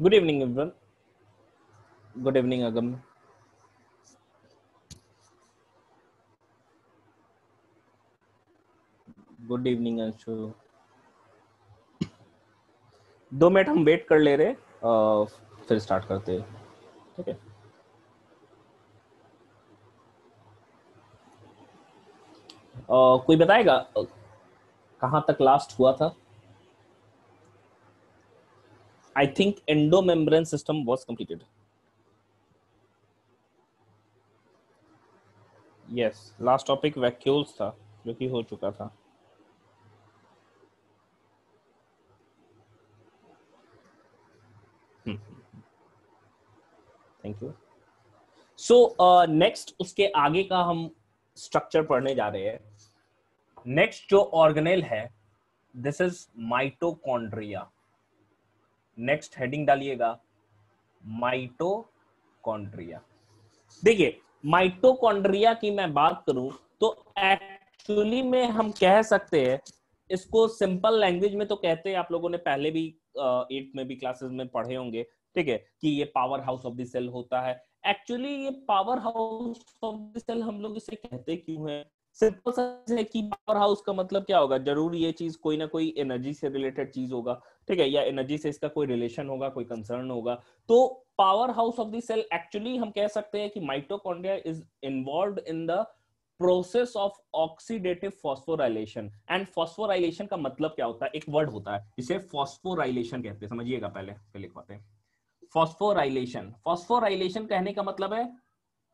Good evening, everyone. Good evening, Agam. Good evening, Anshu. 2 minute हम wait कर ले रहे, फिर स्टार्ट करते हैं, ठीक है? कोई बताएगा कहाँ तक लास्ट हुआ था? I think endo membrane system was completed. Yes, last topic vacuoles था जो कि हो चुका था. Thank you. सो नेक्स्ट उसके आगे का हम स्ट्रक्चर पढ़ने जा रहे हैं. नेक्स्ट जो ऑर्गेनेल है, this is mitochondria. Next heading डालिएगा माइटोकॉन्ड्रिया. देखिए, माइटोकॉन्ड्रिया की मैं बात करूं तो एक्चुअली में हम कह सकते हैं इसको सिंपल लैंग्वेज में तो कहते हैं, आप लोगों ने पहले भी 8 में भी क्लासेस में पढ़े होंगे, ठीक है, कि ये powerhouse of the cell होता है. एक्चुअली ये powerhouse of the cell हम लोग इसे कहते क्यों है? सिंपल सा है कि पावर हाउस का मतलब क्या होगा, जरूर ये चीज कोई ना कोई एनर्जी से रिलेटेड चीज होगा, ठीक है, या एनर्जी से इसका कोई रिलेशन होगा, कोई कंसर्न होगा. तो powerhouse of the cell actually हम कह सकते हैं कि mitochondria is involved in the process of oxidative phosphorylation. And phosphorylation का मतलब क्या होता है? एक वर्ड होता है, इसे फॉस्फोराइलेशन कहते हैं. समझिएगा, पहले लिखवाते हैं. फॉस्फोराइलेशन, फॉस्फोराइलेशन कहने का मतलब है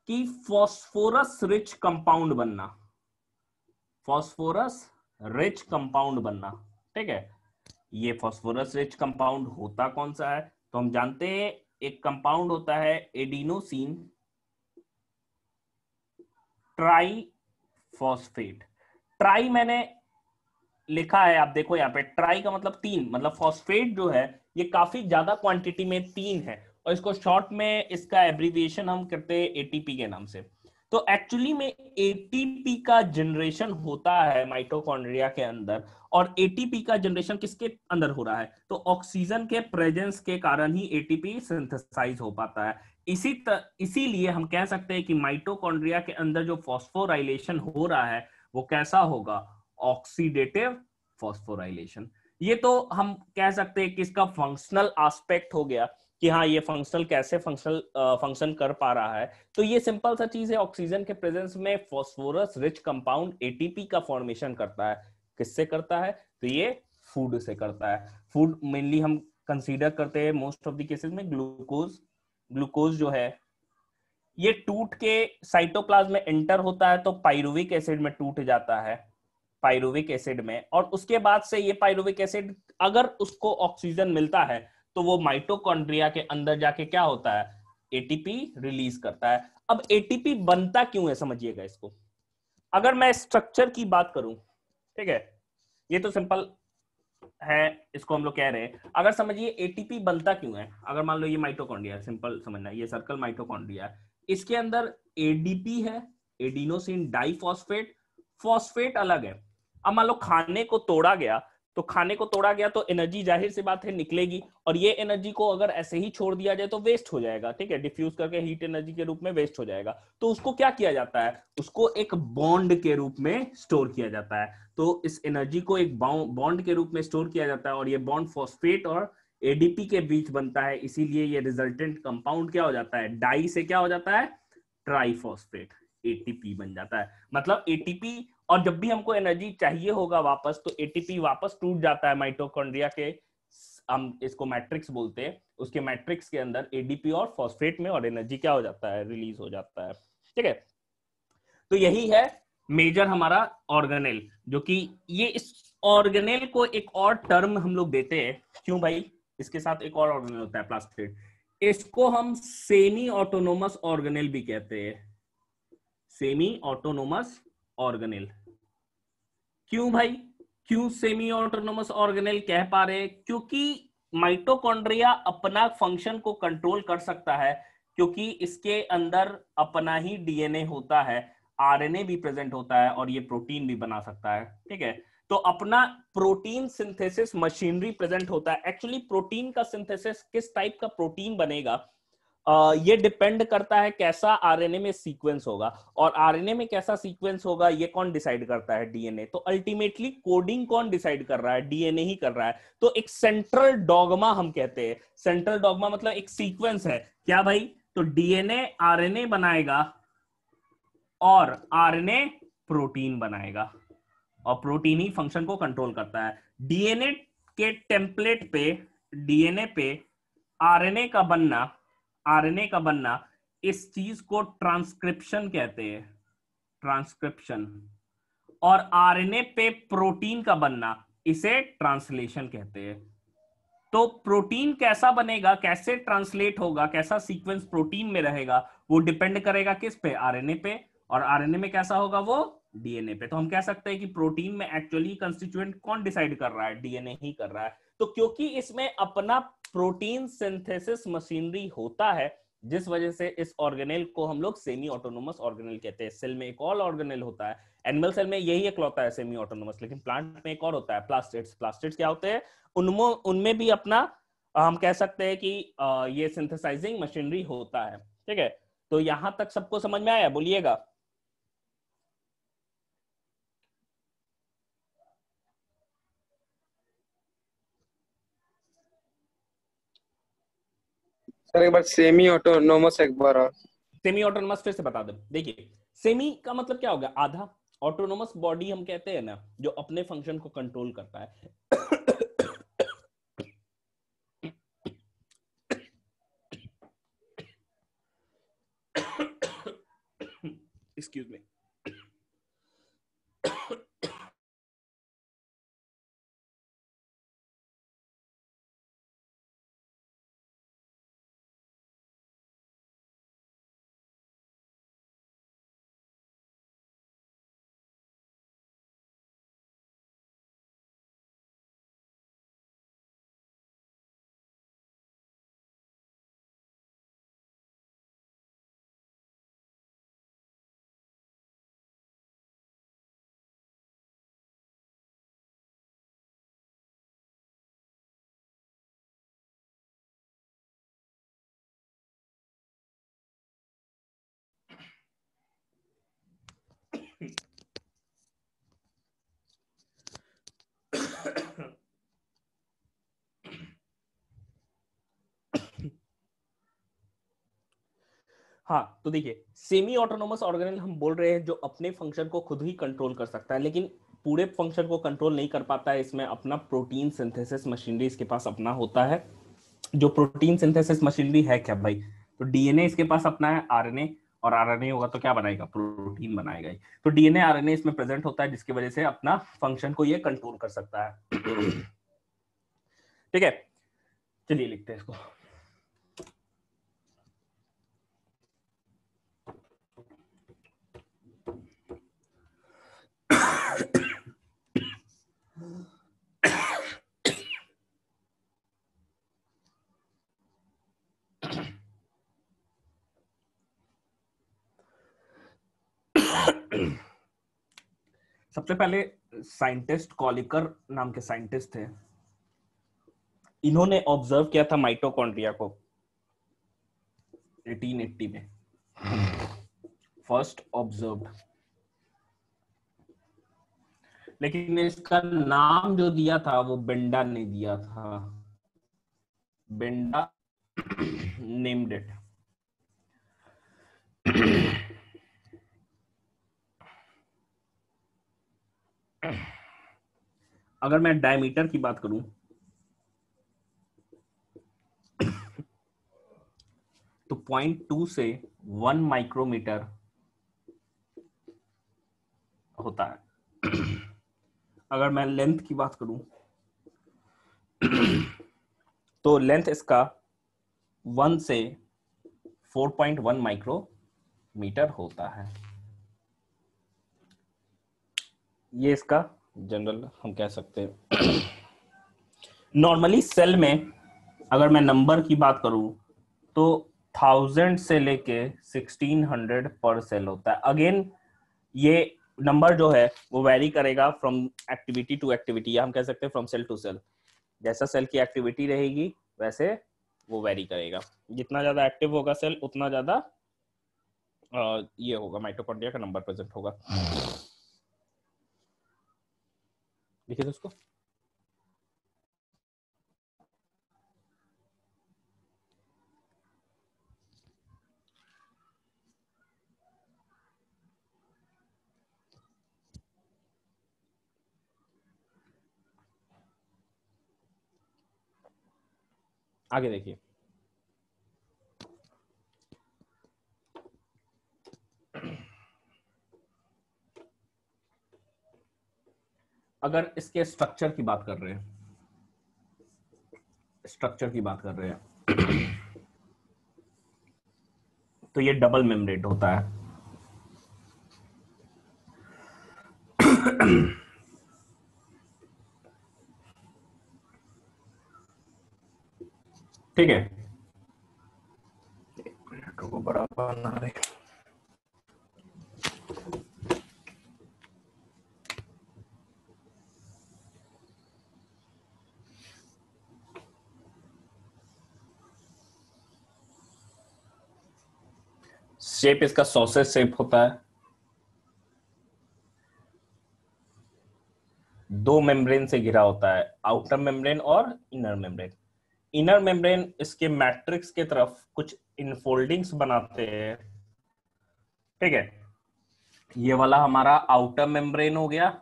कि फॉस्फोरस रिच कंपाउंड बनना. फॉस्फोरस रिच कंपाउंड बनना, ठीक है. ये फॉस्फोरस रिच कंपाउंड होता कौन सा है? तो हम जानते हैं एक कंपाउंड होता है एडिनोसिन ट्राइफॉस्फेट. ट्राई मैंने लिखा है, आप देखो यहाँ पे, ट्राई का मतलब 3, मतलब फॉस्फेट जो है ये काफी ज्यादा क्वांटिटी में 3 है, और इसको शॉर्ट में इसका एब्रीविएशन हम करते हैं एटीपी के नाम से. तो एक्चुअली में एटीपी का जनरेशन होता है माइटोकॉन्ड्रिया के अंदर. और एटीपी का जनरेशन किसके अंदर हो रहा है? तो ऑक्सीजन के प्रेजेंस के कारण ही एटीपी सिंथेसाइज हो पाता है. इसीलिए हम कह सकते हैं कि माइटोकॉन्ड्रिया के अंदर जो फॉस्फोराइलेशन हो रहा है वो कैसा होगा? Oxidative phosphorylation. ये तो हम कह सकते हैं कि इसका फंक्शनल एस्पेक्ट हो गया कि हाँ, ये फंक्शनल कैसे फंक्शन कर पा रहा है. तो ये सिंपल सा चीज है, ऑक्सीजन के प्रेजेंस में फॉस्फोरस रिच कंपाउंड एटीपी का फॉर्मेशन करता है. किससे करता है? तो ये फूड से करता है. फूड मेनली हम कंसीडर करते हैं मोस्ट ऑफ द केसेस में ग्लूकोज. ग्लूकोज जो है ये टूट के साइटोप्लाज्म में एंटर होता है तो पाइरुविक एसिड में टूट जाता है, पाइरुविक एसिड में. और उसके बाद से ये पाइरुविक एसिड अगर उसको ऑक्सीजन मिलता है तो वो माइटोकॉन्ड्रिया के अंदर जाके क्या होता है? एटीपी रिलीज करता है. अब एटीपी बनता क्यों है, समझिएगा इसको. अगर मैं स्ट्रक्चर की बात करूं, ठीक है, ये तो सिंपल है, इसको हम लोग कह रहे हैं. अगर समझिए एटीपी बनता क्यों है, अगर मान लो ये माइटोकॉन्ड्रिया, सिंपल समझना, ये सर्कल माइटोकॉन्ड्रिया, इसके अंदर एडीपी है, एडिनोसिन डाइफॉस्फेट. फॉस्फेट अलग है. अब मान लो खाने को तोड़ा गया, तो खाने को तोड़ा गया तो एनर्जी जाहिर सी बात है निकलेगी, और ये एनर्जी को अगर ऐसे ही छोड़ दिया जाए तो वेस्ट हो जाएगा, ठीक है, डिफ्यूज करके हीट एनर्जी के रूप में वेस्ट हो जाएगा. तो उसको क्या किया जाता है? उसको एक बॉन्ड के रूप में स्टोर किया जाता है. तो इस एनर्जी को एक बॉन्ड के रूप में स्टोर किया जाता है, और ये बॉन्ड फॉस्फेट और एडीपी के बीच बनता है. इसीलिए ये रिजल्टेंट कंपाउंड क्या हो जाता है? डाई से क्या हो जाता है? ट्राइफॉस्फेट, एटीपी बन जाता है. मतलब एटीपी, और जब भी हमको एनर्जी चाहिए होगा वापस, तो एटीपी वापस टूट जाता है माइटोकॉन्ड्रिया के, हम इसको मैट्रिक्स बोलते हैं, उसके मैट्रिक्स के अंदर एडीपी और फॉस्फेट में, और एनर्जी क्या हो जाता है? रिलीज हो जाता है, ठीक है. तो यही है मेजर हमारा ऑर्गेनेल, जो कि ये इस ऑर्गेनेल को एक और टर्म हम लोग देते हैं. क्यों भाई? इसके साथ एक और ऑर्गेनेल होता है प्लास्टिड, इसको हम सेमी ऑटोनोमस ऑर्गेनेल भी कहते हैं. Semi autonomous organelle. क्यों भाई? क्यों सेमी ऑटोनोमस ऑर्गेनेल कह पा रहे? क्योंकि माइटोकॉन्ड्रिया अपना फंक्शन को कंट्रोल कर सकता है, क्योंकि इसके अंदर अपना ही डीएनए होता है, आरएनए भी प्रेजेंट होता है, और ये प्रोटीन भी बना सकता है, ठीक है. तो अपना प्रोटीन सिंथेसिस मशीनरी प्रेजेंट होता है। एक्चुअली प्रोटीन का सिंथेसिस किस टाइप का प्रोटीन बनेगा ये डिपेंड करता है कैसा आरएनए में सीक्वेंस होगा, और आरएनए में कैसा सीक्वेंस होगा ये कौन डिसाइड करता है? डीएनए। तो अल्टीमेटली कोडिंग कौन डिसाइड कर रहा है? डीएनए ही कर रहा है। तो एक सेंट्रल डॉगमा हम कहते हैं। सेंट्रल डॉगमा मतलब एक सीक्वेंस है क्या भाई? तो डीएनए आरएनए बनाएगा और आरएनए प्रोटीन बनाएगा, और प्रोटीन ही फंक्शन को कंट्रोल करता है। डीएनए के टेम्पलेट पे, डीएनए पे आरएनए का बनना इस चीज को ट्रांसक्रिप्शन कहते हैं, ट्रांसक्रिप्शन। और आरएनए पे प्रोटीन का बनना इसे ट्रांसलेशन कहते हैं। तो प्रोटीन कैसा बनेगा, कैसे ट्रांसलेट होगा, कैसा सीक्वेंस प्रोटीन में रहेगा, वो डिपेंड करेगा किस पे? आरएनए पे। और आरएनए में कैसा होगा? वो डीएनए पे। तो हम कह सकते हैं कि प्रोटीन में एक्चुअली कंस्टिट्यूएंट कौन डिसाइड कर रहा है? डीएनए ही कर रहा है। तो क्योंकि इसमें अपना प्रोटीन सिंथेसिस मशीनरी होता है, जिस वजह से इस ऑर्गेनेल को हम लोग सेमी ऑटोनोमस ऑर्गेनेल कहते हैं। सेल में एक और ऑर्गेनेल होता है, एनिमल सेल में यही इकलौता है सेमी ऑटोनोमस, लेकिन प्लांट में एक और होता है, प्लास्टिड्स। प्लास्टिड्स क्या होते हैं? उनमें भी अपना हम कह सकते हैं कि ये सिंथेसाइजिंग मशीनरी होता है। ठीक है, तो यहां तक सबको समझ में आया? बोलिएगा। सर एक बार सेमी ऑटोनोमस एक बार और। सेमी ऑटोनोमस फिर से बता दे। देखिए, सेमी का मतलब क्या होगा? आधा। ऑटोनोमस बॉडी हम कहते हैं ना, जो अपने फंक्शन को कंट्रोल करता है। Excuse me. हाँ, तो देखिए, सेमी ऑटोनोमस ऑर्गेनेल हम बोल रहे हैं जो अपने फंक्शन को खुद ही कंट्रोल कर सकता है, लेकिन पूरे फंक्शन को कंट्रोल नहीं कर पाता है। इसमें अपना प्रोटीन सिंथेसिस मशीनरी इसके पास अपना होता है। जो प्रोटीन सिंथेसिस मशीनरी है क्या भाई? तो डीएनए इसके पास अपना है, आरएनए, और आरएनए होगा तो क्या बनाएगा? प्रोटीन बनाएगा ही। तो डीएनए आरएनए इसमें प्रेजेंट होता है, जिसकी वजह से अपना फंक्शन को ये कंट्रोल कर सकता है। ठीक है, चलिए लिखते हैं इसको। सबसे पहले साइंटिस्ट कॉलिकर नाम के साइंटिस्ट थे, इन्होंने ऑब्जर्व किया था माइटोकॉन्ड्रिया को 1880 में, फर्स्ट ऑब्जर्व्ड। लेकिन इसका नाम जो दिया था वो बेंडा ने दिया था। Benda named it. अगर मैं डायमीटर की बात करूं तो 0.2 से 1 माइक्रोमीटर होता है। अगर मैं लेंथ की बात करूं तो लेंथ इसका 1 से 4.1 माइक्रोमीटर होता है। ये इसका जनरल हम कह सकते हैं। नॉर्मली सेल में अगर मैं नंबर की बात करूं तो 1000 से लेके 1600 पर सेल होता है। अगेन ये नंबर जो है वो वेरी करेगा फ्रॉम एक्टिविटी टू एक्टिविटी, या हम कह सकते हैं फ्रॉम सेल टू सेल। जैसा सेल की एक्टिविटी रहेगी वैसे वो वेरी करेगा। जितना ज्यादा एक्टिव होगा सेल उतना ज्यादा ये होगा, माइटोकॉन्ड्रिया का नंबर प्रेजेंट होगा। देखिए दोस्तों, आगे देखिए। अगर इसके स्ट्रक्चर की बात कर रहे हैं, स्ट्रक्चर की बात कर रहे हैं तो ये डबल मेम्ब्रेन होता है। ठीक है, को बड़ा बना रहे। शेप इसका सॉसेज शेप होता है। दो मेम्ब्रेन से घिरा होता है, आउटर मेम्ब्रेन और इनर मेम्ब्रेन। इनर मेम्ब्रेन इसके मैट्रिक्स के तरफ कुछ इनफोल्डिंग्स बनाते हैं। ठीक है, ये वाला हमारा आउटर मेम्ब्रेन हो गया,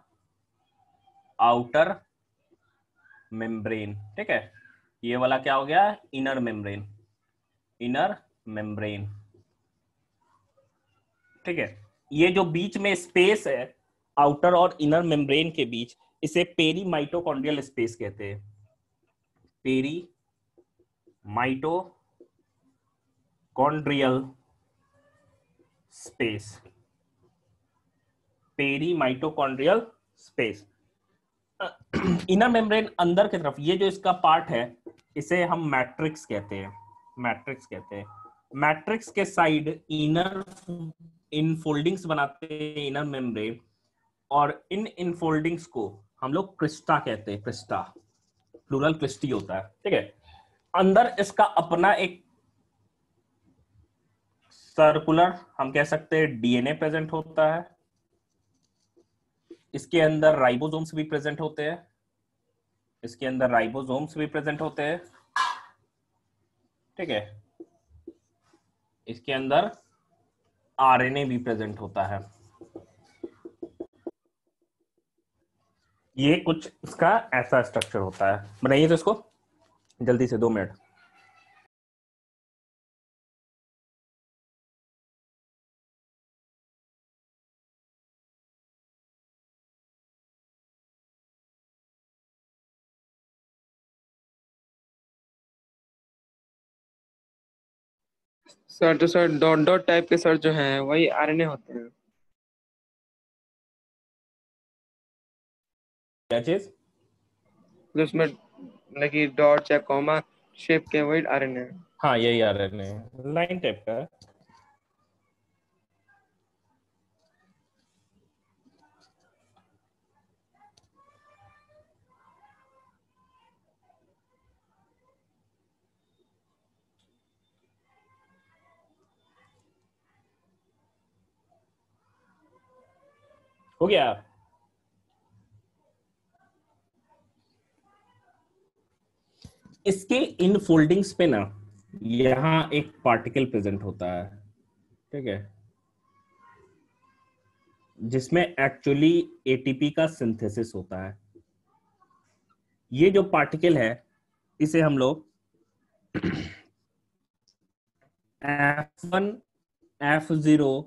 आउटर मेम्ब्रेन। ठीक है, ये वाला क्या हो गया, इनर मेम्ब्रेन, इनर मेम्ब्रेन। ठीक है, ये जो बीच में स्पेस है आउटर और इनर मेम्ब्रेन के बीच, इसे पेरी माइटोकॉन्ड्रियल स्पेस कहते हैं। Peri mitochondrial space, peri mitochondrial space. Inner membrane अंदर की तरफ, ये जो इसका पार्ट है इसे हम मैट्रिक्स कहते हैं, मैट्रिक्स कहते हैं। मैट्रिक्स के साइड इनर इनफोल्डिंग्स बनाते हैं इनर मेम्ब्रेन, और इन इनफोल्डिंग्स को हम लोग क्रिस्टा कहते हैं, क्रिस्टा, प्लूरल क्रिस्टी होता है। ठीक है, अंदर इसका अपना एक सर्कुलर हम कह सकते हैं डीएनए प्रेजेंट होता है। इसके अंदर राइबोसोम्स भी प्रेजेंट होते हैं, इसके अंदर राइबोसोम्स भी प्रेजेंट होते हैं। ठीक है, इसके अंदर आरएनए भी प्रेजेंट होता है। ये कुछ इसका ऐसा स्ट्रक्चर होता है। बनाइए तो इसको जल्दी से, 2 मिनट। सर तो सर डॉट डॉट टाइप के सर जो हैं वही आरएनए होते हैं। क्या चीज? तो उसमें लगी डॉट या कॉमा शेप के वही आरएनए। हाँ यही आरएनए, लाइन टाइप का है। हो गया। इसके इन फोल्डिंग्स पे ना यहाँ एक पार्टिकल प्रेजेंट होता है। ठीक है, जिसमें एक्चुअली एटीपी का सिंथेसिस होता है। ये जो पार्टिकल है इसे हम लोग F1 F0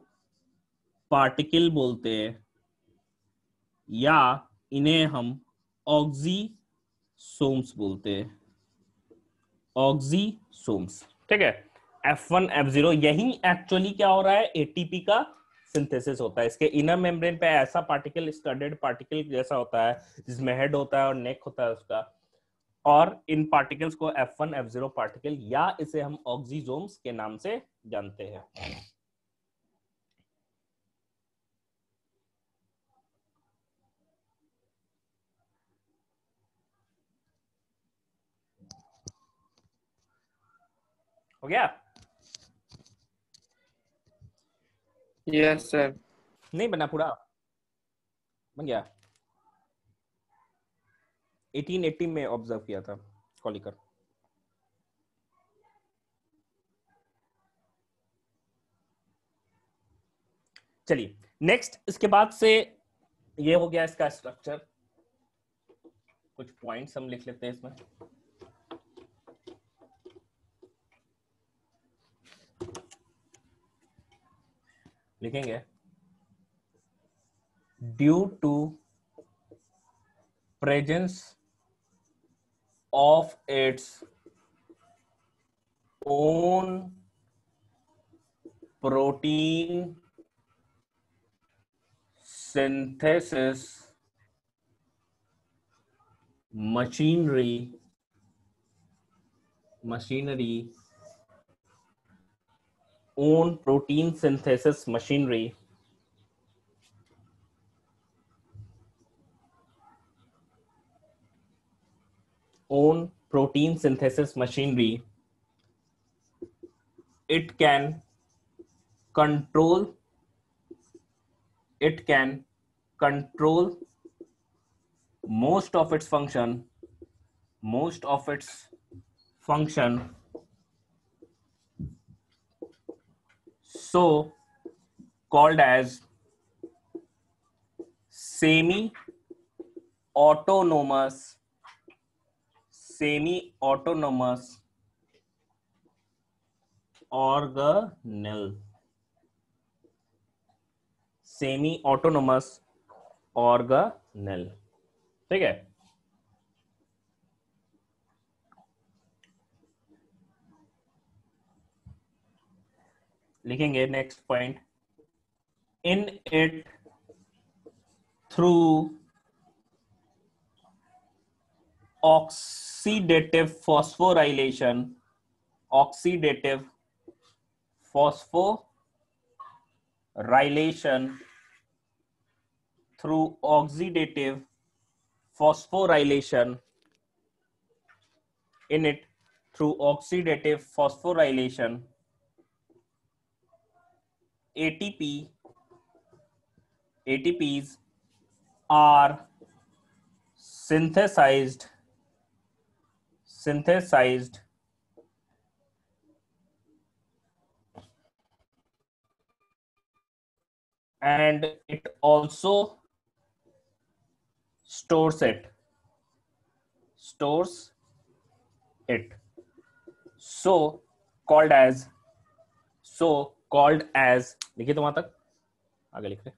पार्टिकल बोलते हैं, या इन्हें हम ऑक्सीसोम्स बोलते हैं, ऑक्सीसोम्स। ठीक है, F1 F0, यही एक्चुअली क्या हो रहा है, एटीपी का सिंथेसिस होता है। इसके इनर मेम्ब्रेन पे ऐसा पार्टिकल, स्टडेड पार्टिकल जैसा होता है, जिसमें हेड होता है और नेक होता है उसका, और इन पार्टिकल्स को F1 F0 पार्टिकल, या इसे हम ऑक्सीसोम्स के नाम से जानते हैं। हो गया? Yes sir. नहीं बना पूरा? बन गया। 1880 में ऑब्जर्व किया था कॉलिकर। चलिए नेक्स्ट, इसके बाद से ये हो गया इसका स्ट्रक्चर। कुछ पॉइंट्स हम लिख लेते हैं इसमें। लिखेंगे due to presence of its own protein synthesis machinery own protein synthesis machinery own protein synthesis machinery, it can control most of its function so called as semi autonomous organelle ठीक है। लिखेंगे next point, in it through oxidative phosphorylation through oxidative phosphorylation in it through oxidative phosphorylation ATPs are synthesized and it also stores it so called as लिखिए तो वहां तक आगे लिख रहे।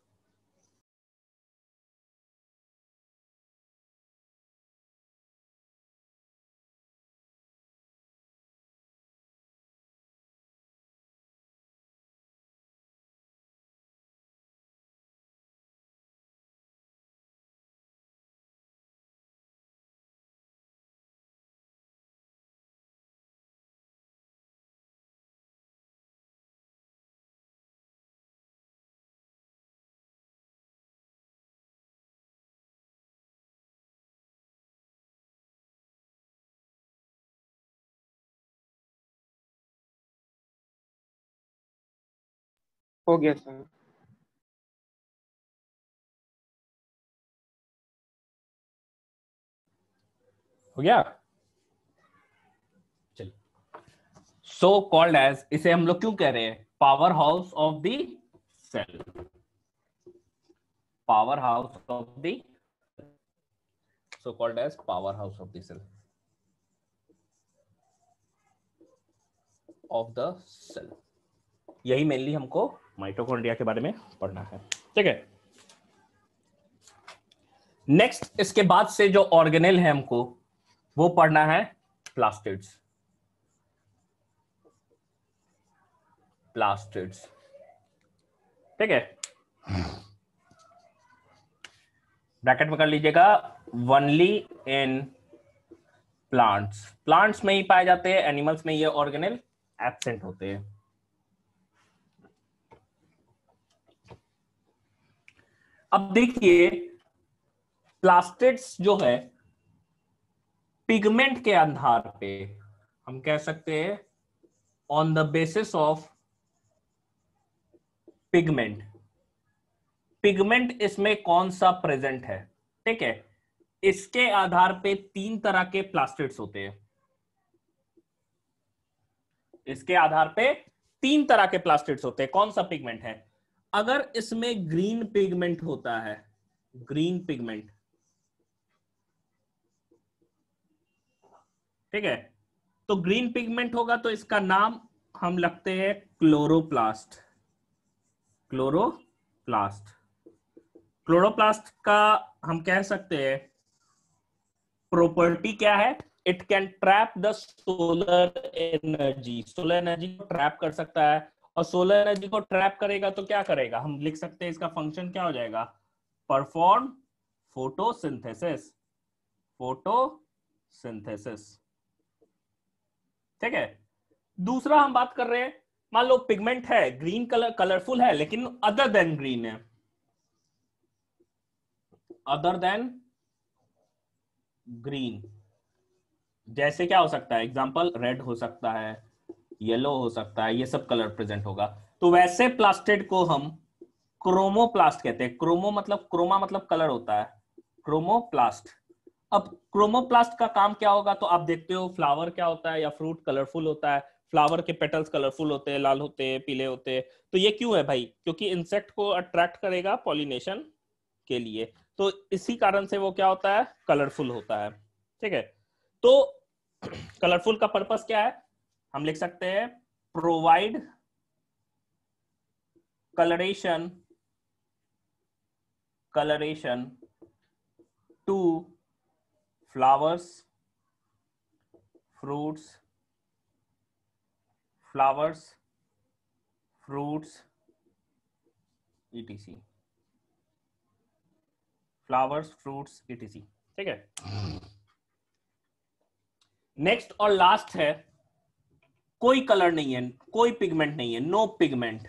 हो गया सर। हो गया। चलिए, सो कॉल्ड एज, इसे हम लोग क्यों कह रहे हैं, powerhouse of the cell, powerhouse of the, so called as powerhouse of the cell of the cell. यही मेनली हमको माइटोकॉन्ड्रिया के बारे में पढ़ना है, ठीक है। नेक्स्ट इसके बाद से जो ऑर्गेनेल है हमको वो पढ़ना है प्लास्टिड्स, ठीक है। ब्रैकेट में कर लीजिएगा, ओनली इन प्लांट्स में ही पाए जाते हैं, एनिमल्स में ये ऑर्गेनेल एब्सेंट होते हैं। अब देखिए प्लास्टिड्स जो है पिगमेंट के आधार पे हम कह सकते हैं on the basis of pigment, pigment इसमें कौन सा प्रेजेंट है, ठीक है, इसके आधार पे 3 तरह के प्लास्टिड्स होते हैं। इसके आधार पे 3 तरह के प्लास्टिड्स होते हैं। कौन सा पिगमेंट है? अगर इसमें ग्रीन पिगमेंट होता है, ग्रीन पिगमेंट, ठीक है, तो ग्रीन पिगमेंट होगा तो इसका नाम हम लगते हैं क्लोरोप्लास्ट। क्लोरोप्लास्ट, क्लोरोप्लास्ट का हम कह सकते हैं प्रॉपर्टी क्या है? It can trap the solar energy, solar energy को ट्रैप कर सकता है। और सोलर एनर्जी को ट्रैप करेगा तो क्या करेगा? हम लिख सकते हैं इसका फंक्शन क्या हो जाएगा? परफॉर्म फोटोसिंथेसिस, फोटोसिंथेसिस, ठीक है। दूसरा हम बात कर रहे हैं, मान लो पिगमेंट है, ग्रीन कलर, कलरफुल है, लेकिन अदर देन ग्रीन है, अदर देन ग्रीन। जैसे क्या हो सकता है? एग्जांपल रेड हो सकता है, येलो हो सकता है, ये सब कलर प्रेजेंट होगा। तो वैसे प्लास्टिड को हम क्रोमोप्लास्ट कहते हैं। क्रोमो मतलब, क्रोमा मतलब कलर होता है, क्रोमोप्लास्ट। अब क्रोमोप्लास्ट का काम क्या होगा? तो आप देखते हो फ्लावर क्या होता है, या फ्रूट कलरफुल होता है, फ्लावर के पेटल्स कलरफुल होते हैं, लाल होते हैं, पीले होते हैं। तो ये क्यों है भाई? क्योंकि इंसेक्ट को अट्रैक्ट करेगा पॉलिनेशन के लिए, तो इसी कारण से वो क्या होता है? कलरफुल होता है, ठीक है। तो कलरफुल का पर्पस क्या है? हम लिख सकते हैं provide coloration, coloration to flowers, fruits, flowers, fruits, etc. flowers, fruits, etc. ठीक है। नेक्स्ट और लास्ट है, कोई कलर नहीं है, कोई पिगमेंट नहीं है, नो पिगमेंट।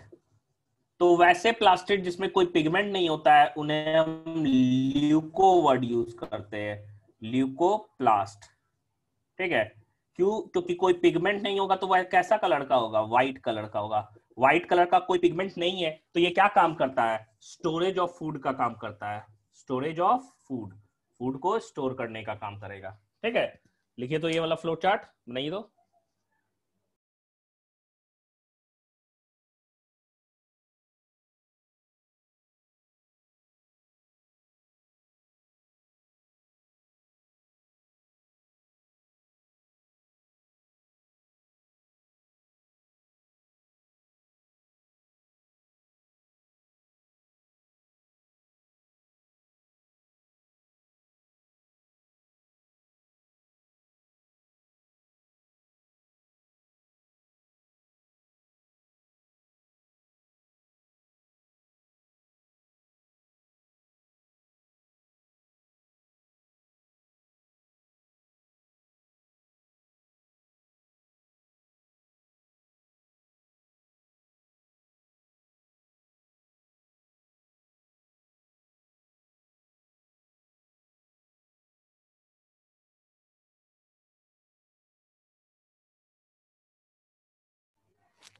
तो वैसे प्लास्टिड जिसमें कोई पिगमेंट नहीं होता है उन्हें हम ल्यूको वर्ड यूज करते हैं, ल्यूकोप्लास्ट, ठीक है। क्यों? क्योंकि कोई पिगमेंट नहीं होगा तो वह कैसा कलर का होगा? व्हाइट कलर का होगा। व्हाइट कलर का कोई पिगमेंट नहीं है, तो ये क्या काम करता है? स्टोरेज ऑफ फूड का काम करता है, स्टोरेज ऑफ फूड, फूड को स्टोर करने का काम करेगा, ठीक है। लिखिए तो ये वाला फ्लो चार्ट बनाइए तो।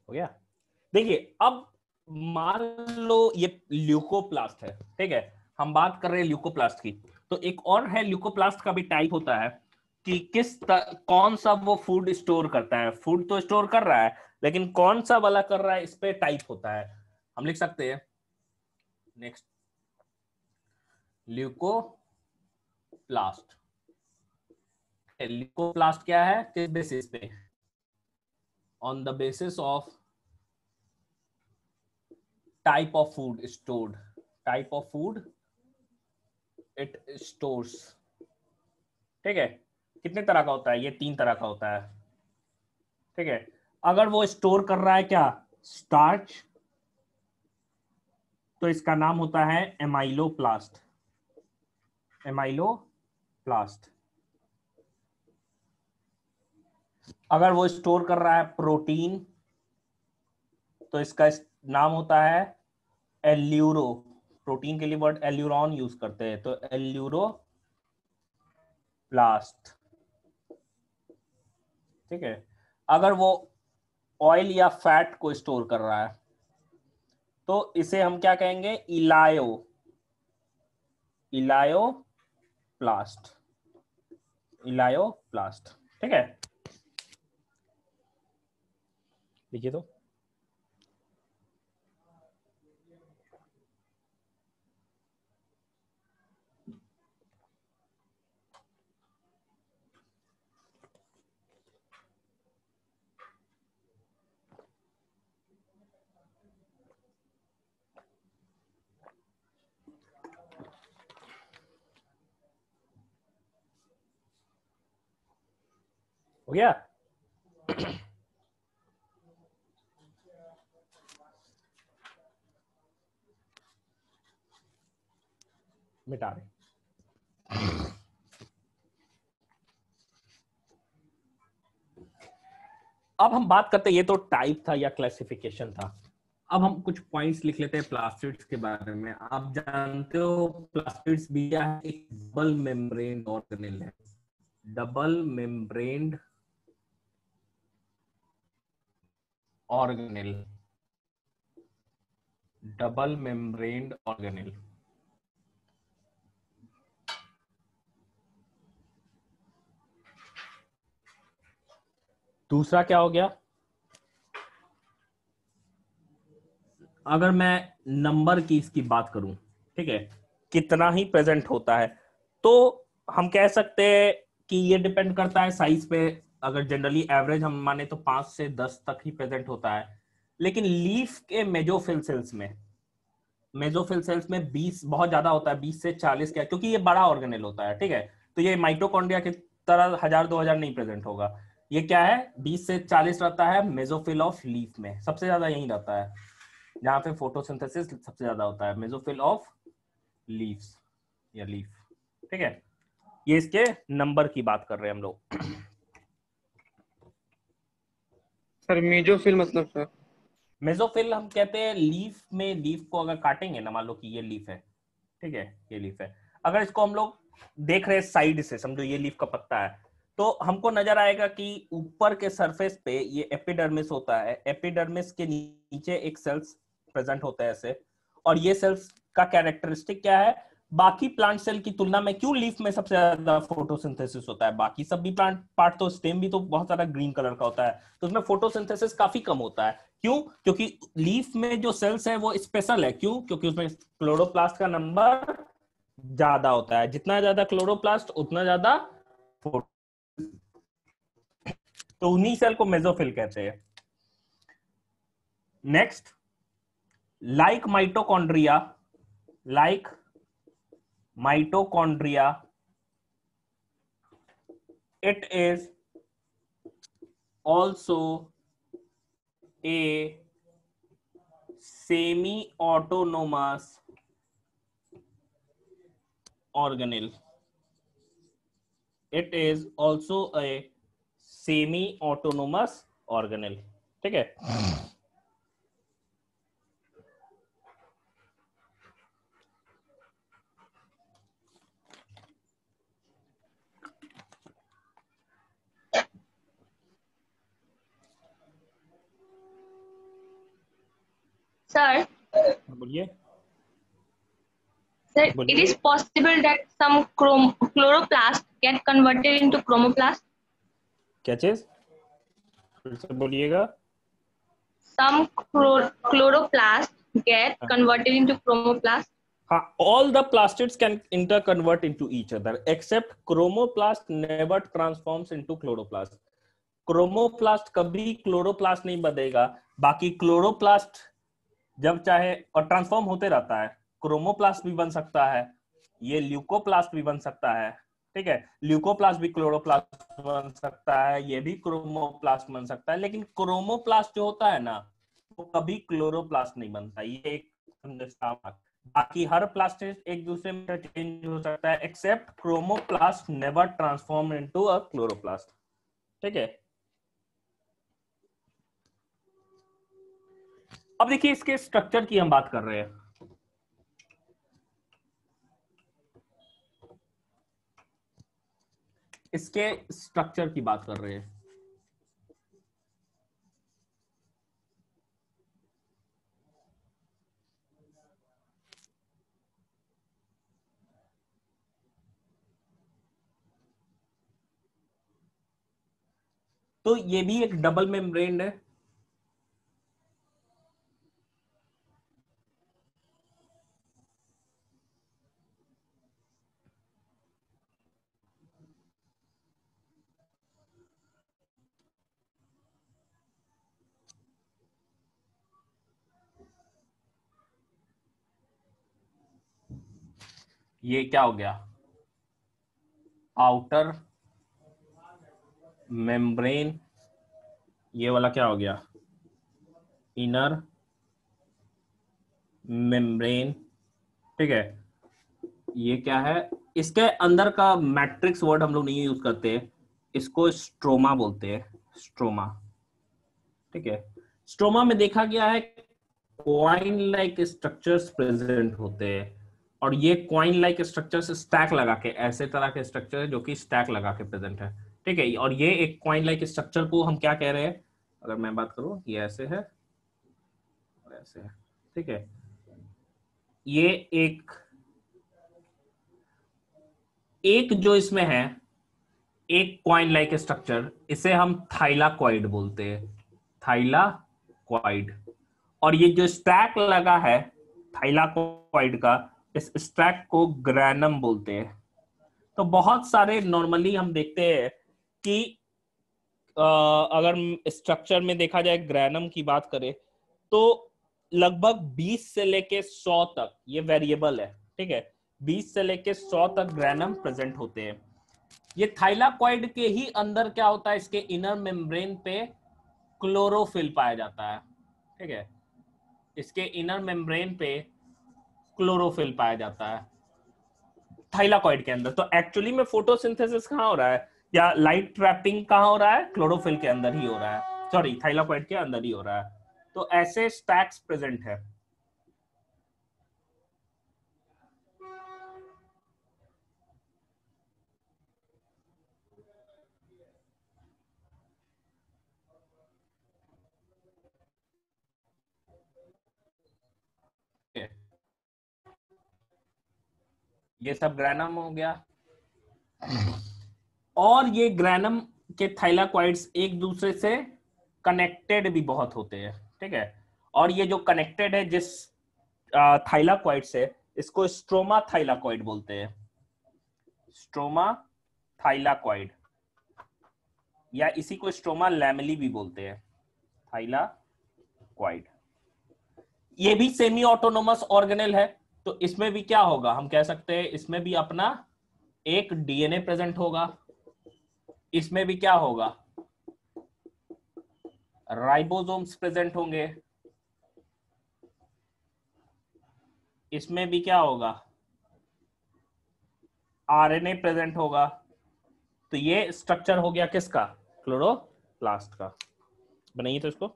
हो गया। देखिए अब मान लो ये ल्यूकोप्लास्ट है, ठीक है, हम बात कर रहे हैं ल्यूकोप्लास्ट की। तो एक और है, ल्यूकोप्लास्ट का भी टाइप होता है कि कौन सा वो फूड स्टोर करता है। फूड तो स्टोर कर रहा है, लेकिन कौन सा वाला कर रहा है, इस पे टाइप होता है। हम लिख सकते हैं नेक्स्ट, ल्यूकोप्लास्ट। ल्यूकोप्लास्ट क्या है? किस बेसिस पे? On the basis of type of food stored, type of food it stores, ठीक है। कितने तरह का होता है? ये 3 तरह का होता है, ठीक है। अगर वो स्टोर कर रहा है क्या? स्टार्च, तो इसका नाम होता है एमाइलोप्लास्ट, एमाइलोप्लास्ट। अगर वो स्टोर कर रहा है प्रोटीन, तो इसका नाम होता है एल्यूरो। प्रोटीन के लिए वर्ड एल्यूरॉन यूज करते हैं, तो एल्यूरोप्लास्ट, ठीक है। अगर वो ऑयल या फैट को स्टोर कर रहा है, तो इसे हम क्या कहेंगे? इलायोप्लास्ट। इलायोप्लास्ट, ठीक है। लिखिए तो। हो गया? मिटा रहे। अब हम बात करते हैं, ये तो टाइप था या क्लासिफिकेशन था। अब हम कुछ पॉइंट्स लिख लेते हैं प्लास्टिड्स के बारे में। आप जानते हो प्लास्टिड्स भी क्या है? एक डबल मेम्ब्रेन ऑर्गेनेल है। Double membraned organelle. Double membraned organelle. दूसरा क्या हो गया? अगर मैं नंबर की इसकी बात करूं, ठीक है, कितना ही प्रेजेंट होता है, तो हम कह सकते हैं कि ये डिपेंड करता है साइज पे। अगर जनरली एवरेज हम माने तो 5 से 10 तक ही प्रेजेंट होता है। लेकिन लीफ के मेजोफिल सेल्स में 20 बहुत ज्यादा होता है, 20 से 40 क्या, क्योंकि ये बड़ा ऑर्गेनेल होता है, ठीक है। तो ये माइटोकॉन्ड्रिया की तरह 1000-2000 नहीं प्रेजेंट होगा। ये क्या है? 20 से 40 रहता है मेजोफिल ऑफ लीफ में, सबसे ज्यादा यही रहता है जहां पे फोटोसिंथेसिस सबसे ज्यादा होता है, मेसोफिल ऑफ लीव्स या लीफ, ठीक है। ये इसके नंबर की बात कर रहे हैं हम लोग। सर मेजोफिल मतलब सर? मेसोफिल हम कहते हैं लीफ में, लीफ को अगर काटेंगे ना, मान लो कि ये लीफ है, ठीक है, ये लीफ है, अगर इसको हम लोग देख रहे हैं साइड से, समझो ये लीफ का पत्ता है, तो हमको नजर आएगा कि ऊपर के सरफेस पे ये एपिडर्मिस होता है, एपिडर्मिस के नीचे एक सेल्स प्रेजेंट होता है ऐसे। और ये सेल्स का कैरेक्टरिस्टिक क्या है? बाकी प्लांट सेल की तुलना में क्यों लीफ में सबसे ज्यादा फोटोसिंथेसिस होता है? बाकी सब भी प्लांट पार्ट तो, स्टेम भी तो बहुत सारा ग्रीन कलर का होता है, तो उसमें फोटोसिंथेसिस काफी कम होता है। क्यों? क्योंकि लीफ में जो सेल्स है वो स्पेशल है। क्यों? क्योंकि उसमें क्लोरोप्लास्ट का नंबर ज्यादा होता है, जितना ज्यादा क्लोरोप्लास्ट उतना ज्यादा फोटो, तो उन्हीं सेल को मेसोफिल कहते हैं। Next, like mitochondria, like mitochondria, it is also a semi-autonomous organelle. It is also a semi-autonomous organelle, ठीक है। Sir, बोलिए sir, it बोलिए। is possible that some chloroplast get converted into chromoplast. क्या चीज? फिर से बोलिएगा। Some chloroplast get converted into chromoplast. All the plastids can interconvert into each other except chromoplast never transforms into chloroplast. Chromoplast कभी chloroplast नहीं बनेगा। बाकी chloroplast जब चाहे और ट्रांसफॉर्म होते रहता है, क्रोमोप्लास्ट भी बन सकता है, ये ल्यूकोप्लास्ट भी बन सकता है, ठीक है, ल्यूकोप्लास्ट भी क्लोरोप्लास्ट बन सकता है, ये भी क्रोमोप्लास्ट बन सकता है। लेकिन क्रोमोप्लास्ट जो होता है ना, वो कभी क्लोरोप्लास्ट नहीं बनता। ये एक बाकी हर प्लास्टिड एक दूसरे में चेंज हो सकता है except chromoplast never transform into a chloroplast, ठीक है। अब देखिए इसके स्ट्रक्चर की हम बात कर रहे हैं। इसके स्ट्रक्चर की बात कर रहे हैं। तो ये भी एक डबल मेम्ब्रेन है। ये क्या हो गया, आउटर मेम्ब्रेन। ये वाला क्या हो गया, इनर मेम्ब्रेन। ठीक है, ये क्या है, इसके अंदर का मैट्रिक्स वर्ड हम लोग नहीं यूज करते, इसको स्ट्रोमा बोलते हैं, स्ट्रोमा। ठीक है, स्ट्रोमा में देखा गया है क्वाइन लाइक स्ट्रक्चर्स प्रेजेंट होते हैं, और ये क्वाइन लाइक स्ट्रक्चर्स स्टैक लगा के, ऐसे तरह के स्ट्रक्चर है जो कि स्टैक लगा के प्रेजेंट है। ठीक है, और ये एक क्वाइन लाइक स्ट्रक्चर को हम क्या कह रहे हैं, अगर मैं बात करूं, ये ऐसे है और ऐसे है। ठीक है, ये एक एक जो इसमें है, एक क्वाइन लाइक स्ट्रक्चर, इसे हम थाइलाकॉइड बोलते हैं, थाइलाकॉइड। और ये जो स्टैक लगा है थाइलाकॉइड का, इस स्टैक को ग्रैनम बोलते हैं। तो बहुत सारे नॉर्मली हम देखते हैं कि अगर स्ट्रक्चर में देखा जाए, ग्रैनम की बात करें तो लगभग 20 से लेके 100 तक ये वेरिएबल है। ठीक है, 20 से लेके 100 तक ग्रैनम प्रेजेंट होते हैं। ये थाइलाकॉइड के ही अंदर क्या होता है, इसके इनर मेम्ब्रेन पे क्लोरोफिल पाया जाता है। ठीक है, इसके इनर मेम्ब्रेन पे क्लोरोफिल पाया जाता है थाइलाकॉइड के अंदर। तो एक्चुअली में फोटोसिंथेसिस कहाँ हो रहा है, या लाइट ट्रैपिंग कहाँ हो रहा है, क्लोरोफिल के अंदर ही हो रहा है, सॉरी थाइलाकॉइड के अंदर ही हो रहा है। तो ऐसे स्टैक्स प्रेजेंट है। ये सब ग्रैनम हो गया। और ये ग्रैनम के थाइलाकॉइड्स एक दूसरे से कनेक्टेड भी बहुत होते हैं। ठीक है, और ये जो कनेक्टेड है जिस थाइलाकॉइड से, इसको स्ट्रोमा थाइलाकॉइड बोलते हैं, स्ट्रोमा थाइलाकॉइड, या इसी को स्ट्रोमा लैमेली भी बोलते हैं, थाइलाकॉइड। ये भी सेमी ऑटोनोमस ऑर्गेनेल है। तो इसमें भी क्या होगा, हम कह सकते हैं इसमें भी अपना एक डीएनए प्रेजेंट होगा, इसमें भी क्या होगा, राइबोसोम्स प्रेजेंट होंगे, इसमें भी क्या होगा, आरएनए प्रेजेंट होगा। तो ये स्ट्रक्चर हो गया किसका, क्लोरोप्लास्ट का। बनाइए तो इसको।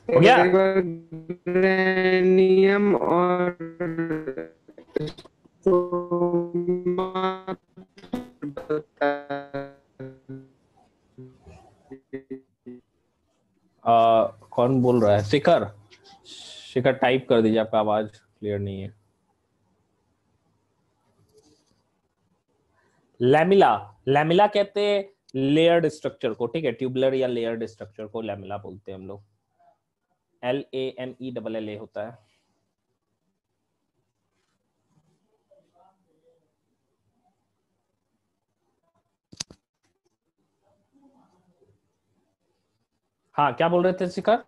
हो गया। ग्रेनियम और कौन बोल रहा है, शिखर? शिखर टाइप कर दीजिए, आपका आवाज क्लियर नहीं है। लैमिला, लैमिला कहते हैं लेयर्ड स्ट्रक्चर को। ठीक है, ट्यूबुलर या लेयर्ड स्ट्रक्चर को लैमिला बोलते हैं हम लोग। LAMELLA होता है। हाँ, क्या बोल रहे थे Shikhar?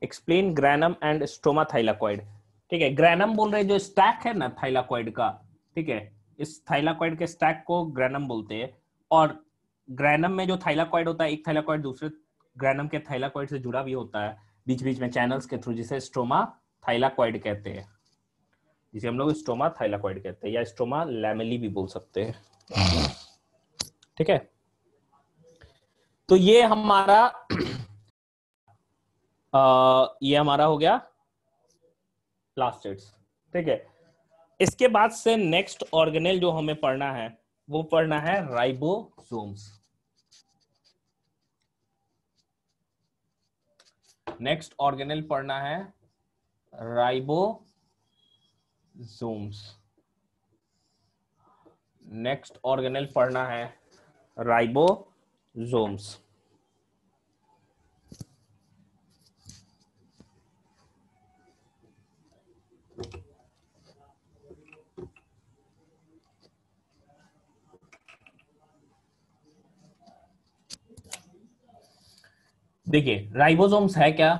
Explain granum and stroma thylakoid. ठीक है, ग्रैनम बोल रहे जो स्टैक है ना थाइलाकॉइड का, ठीक है, इस थाइलाकॉइड के स्टैक को ग्रैनम बोलते हैं। और ग्रैनम में जो थाइलाकॉइड होता है, एक थाइलाकॉइड दूसरे ग्रैनम के थाइलाकॉइड से जुड़ा भी होता है बीच बीच में चैनल्स के थ्रू, जिसे स्ट्रोमा थाइलाकॉइड कहते हैं, जिसे हम लोग स्ट्रोमा थाइलाकॉइड कहते हैं या स्ट्रोमा लैमेली भी बोल सकते हैं। ठीक है, तो ये हमारा ये हमारा हो गया प्लास्टिड्स। ठीक है, इसके बाद से नेक्स्ट ऑर्गेनेल जो हमें पढ़ना है वो पढ़ना है राइबोसोम्स। नेक्स्ट ऑर्गेनेल पढ़ना है राइबोसोम्स। नेक्स्ट ऑर्गेनेल पढ़ना है राइबोसोम्स। देखिए राइबोसोम्स है क्या,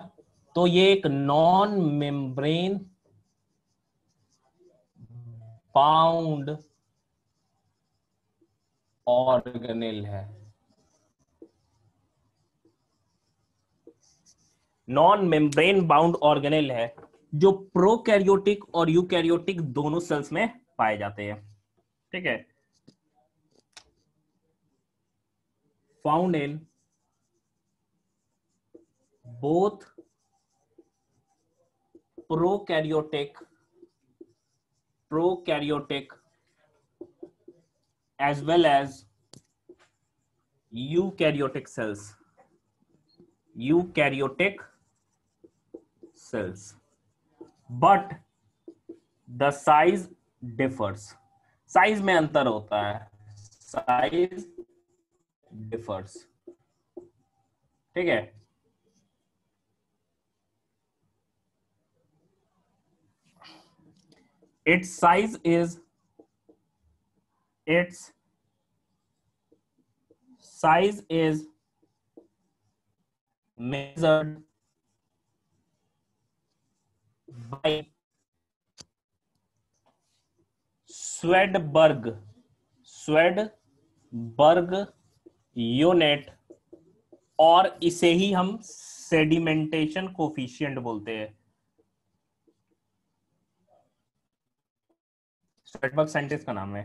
तो ये एक नॉन मेम्ब्रेन बाउंड ऑर्गेनेल है। नॉन मेम्ब्रेन बाउंड ऑर्गेनेल है जो प्रोकैरियोटिक और यूकैरियोटिक दोनों सेल्स में पाए जाते हैं। ठीक है, found in both prokaryotic as well as eukaryotic cells, but the size differs, size में अंतर होता है, साइज differs। ठीक है, its size is measured by Swedberg unit, और इसे ही हम सेडिमेंटेशन कोफिशिएंट बोलते हैं। स्वेडबर्ग साइंटिस्ट का नाम है।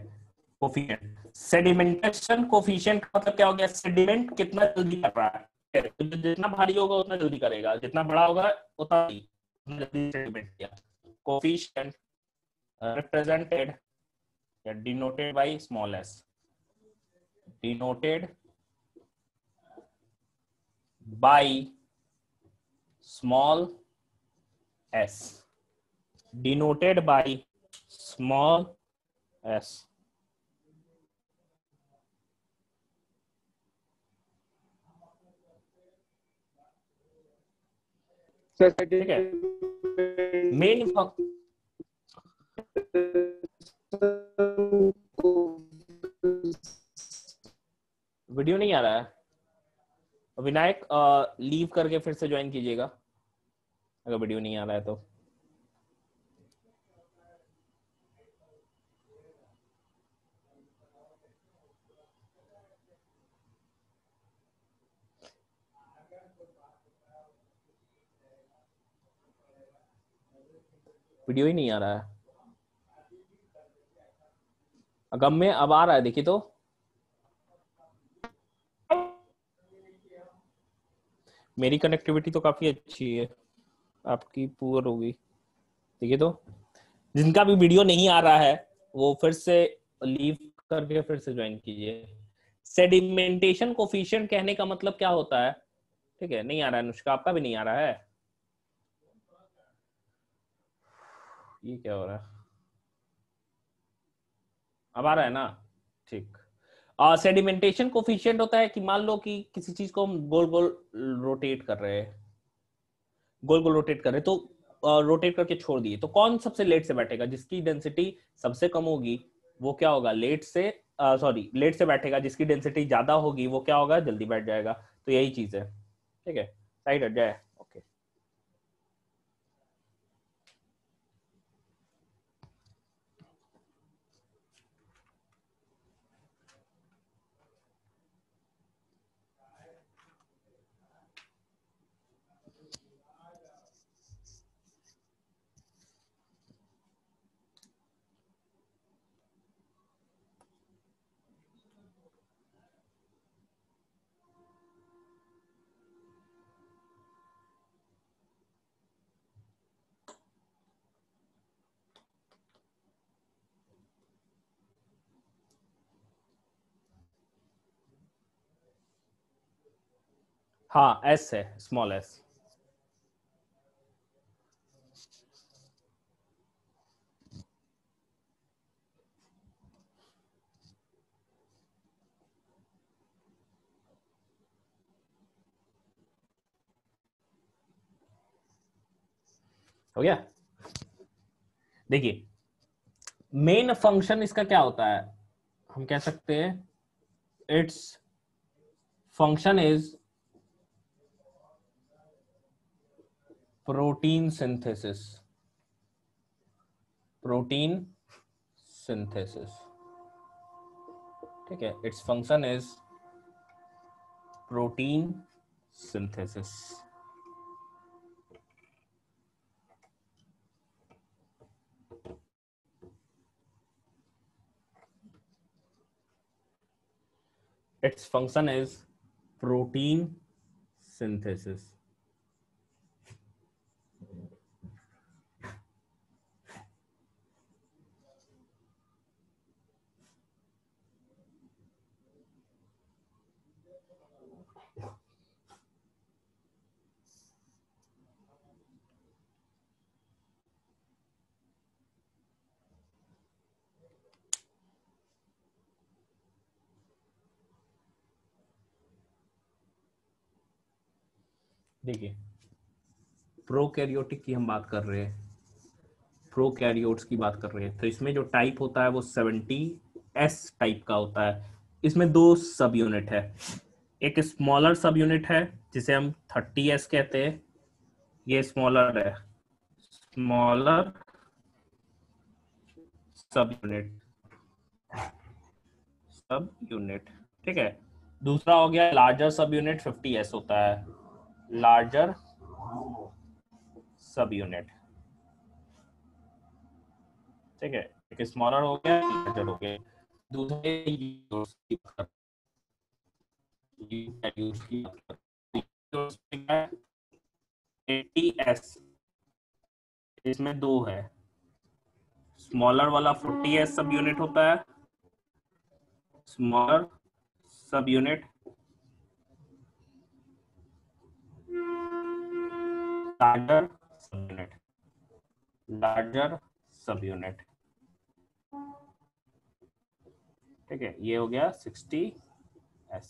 कोफिशिएंट, सेडिमेंटेशन कोफिशिएंट का मतलब क्या हो गया, सेडिमेंट कितना जल्दी कर रहा है, जितना भारी होगा उतना जल्दी करेगा, जितना बड़ा होगा उतना जल्दी सेडिमेंट किया। कोफिशिएंट represented या denoted by small s, denoted by small s, denoted by small s। ठीक है, मेन वीडियो नहीं आ रहा है, विनायक लीव करके फिर से ज्वाइन कीजिएगा अगर वीडियो नहीं आ रहा है तो। वीडियो ही नहीं आ रहा है। अगम में अब आ रहा है, देखिए तो। मेरी कनेक्टिविटी तो काफी अच्छी है, आपकी पुअर होगी। देखिए तो, जिनका भी वीडियो नहीं आ रहा है वो फिर से लीव करके फिर से ज्वाइन कीजिए। सेडिमेंटेशन कोफिशिएंट कहने का मतलब क्या होता है? ठीक है, नहीं आ रहा है अनुष्का, आपका भी नहीं आ रहा है। ये क्या हो रहा है? अब आ रहा है ना? ठीक। सेडिमेंटेशन कोफिशिएंट होता है कि मान लो कि किसी चीज को हम गोल गोल रोटेट कर रहे हैं, गोल गोल रोटेट कर रहे हैं, तो रोटेट करके छोड़ दिए, तो कौन सबसे लेट से बैठेगा? जिसकी डेंसिटी सबसे कम होगी वो क्या होगा, लेट से लेट से बैठेगा। जिसकी डेंसिटी ज्यादा होगी वो क्या होगा, जल्दी बैठ जाएगा। तो यही चीज है। ठीक है, साइड हट जाए। ओके, हाँ एस है, स्मॉल एस। हो गया। देखिए मेन फंक्शन इसका क्या होता है, हम कह सकते हैं its function is protein synthesis. Protein synthesis, ठीक है, its function is protein synthesis. its function is protein synthesis। देखिए प्रोकैरियोटिक की हम बात कर रहे हैं, प्रोकैरियोट्स की बात कर रहे हैं, तो इसमें जो टाइप होता है वो 70s टाइप का होता है। इसमें दो सब यूनिट है, एक स्मॉलर सब यूनिट है जिसे हम 30s कहते हैं, ये स्मॉलर है, स्मॉलर सब यूनिट, सब यूनिट, ठीक है। दूसरा हो गया लार्जर सब यूनिट, 50s होता है, लार्जर सब यूनिट, ठीक है। एक स्मॉलर हो गया, लार्जर हो गया। दूसरे ATS, इसमें दो है, स्मॉलर वाला 40s सब यूनिट होता है, स्मॉलर सब यूनिट, लार्जर सब यूनिट, लार्जर सब यूनिट, ठीक है। ये हो गया 60s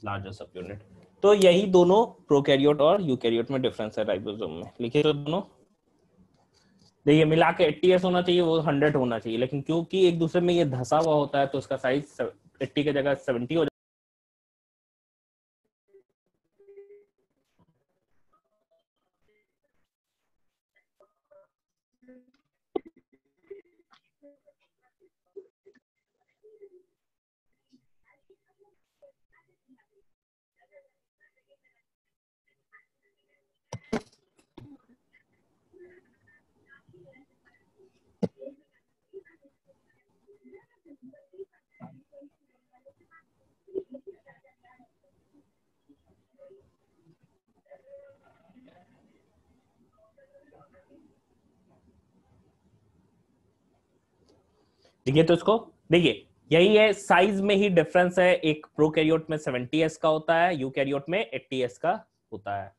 लार्जर सब यूनिट। तो यही दोनों प्रोकैरियोट और यूकैरियोट में डिफरेंस है राइबोसोम में। लिखिए तो दोनों, देखिए मिला के 80s होना चाहिए, वो 100 होना चाहिए, लेकिन क्योंकि एक दूसरे में ये धसा हुआ होता है तो उसका साइज 80 की जगह 70 हो जाता है। देखिए तो इसको, देखिए यही है, साइज में ही डिफरेंस है, एक प्रोकैरियोट में 70s का होता है, यूकैरियोट में 80s का होता है।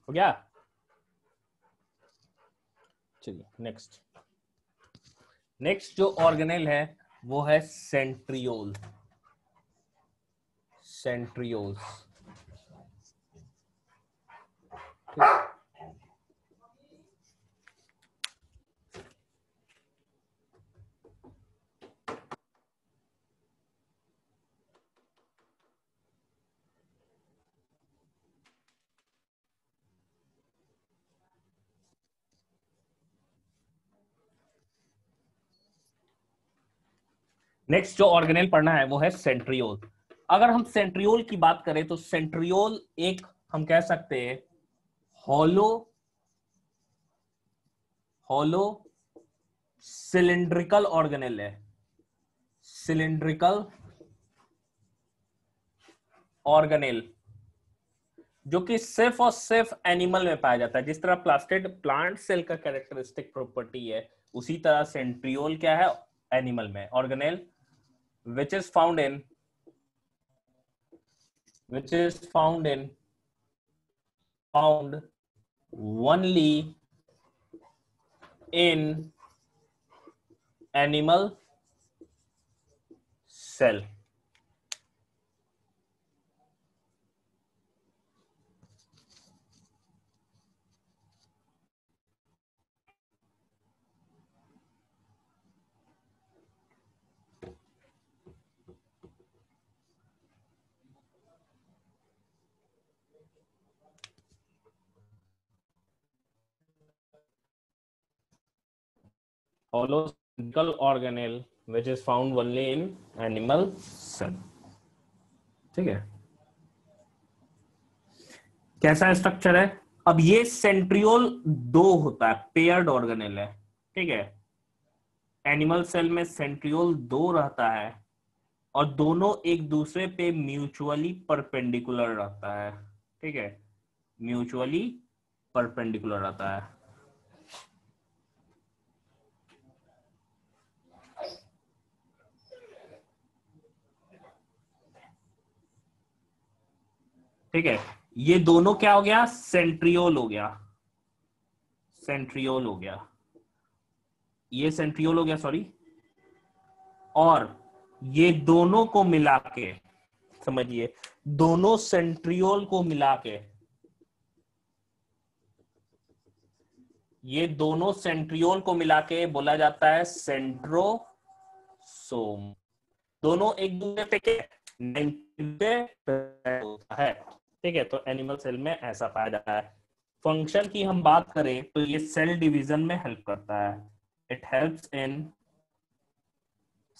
हो गया। चलिए नेक्स्ट, नेक्स्ट जो ऑर्गेनेल है वो है सेंट्रियोल, सेंट्रियोल्स। नेक्स्ट जो ऑर्गेनेल पढ़ना है वो है सेंट्रियोल। अगर हम सेंट्रियोल की बात करें तो सेंट्रियोल एक हम कह सकते हैं हॉलो सिलिंड्रिकल ऑर्गेनेल है, सिलिंड्रिकल ऑर्गेनेल जो कि सिर्फ और सिर्फ एनिमल में पाया जाता है। जिस तरह प्लास्टिड प्लांट सेल का कैरेक्टरिस्टिक प्रॉपर्टी है, उसी तरह सेंट्रियोल क्या है एनिमल में organelle which is found only in animal cell। Holocentric organelle which is found only in animal cell। ठीक है, कैसा स्ट्रक्चर है? अब ये सेंट्रियोल दो होता है, पेयर्ड ऑर्गेनेल है। ठीक है, एनिमल सेल में सेंट्रियोल दो रहता है और दोनों एक दूसरे पे म्यूचुअली परपेंडिकुलर रहता है। ठीक है, म्यूचुअली परपेंडिकुलर रहता है। ठीक है, ये दोनों क्या हो गया? सेंट्रियोल हो गया, सेंट्रियोल हो गया, ये सेंट्रियोल हो गया, सॉरी। और ये दोनों को मिला के समझिए, दोनों सेंट्रियोल को मिला के, ये दोनों सेंट्रियोल को मिला के बोला जाता है सेंट्रोसोम। दोनों एक दूसरे पे क्या 90 होता है। ठीक है, तो एनिमल सेल में ऐसा पाया जाता है। फंक्शन की हम बात करें तो ये सेल डिवीजन में हेल्प करता है, it helps in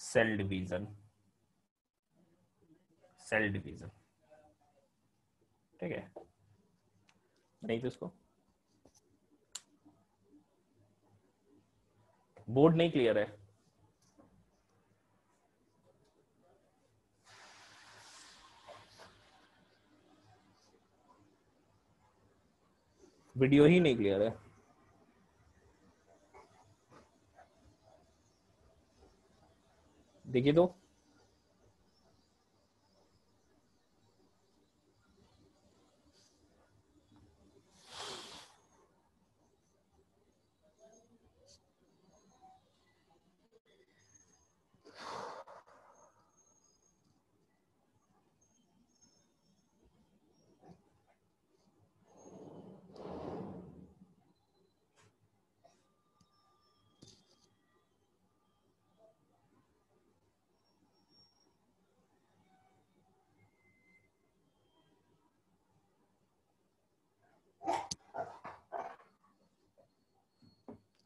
cell division, cell division. ठीक है, नहीं तो इसको बोर्ड नहीं क्लियर है। वीडियो ही नहीं क्लियर है। देखिए तो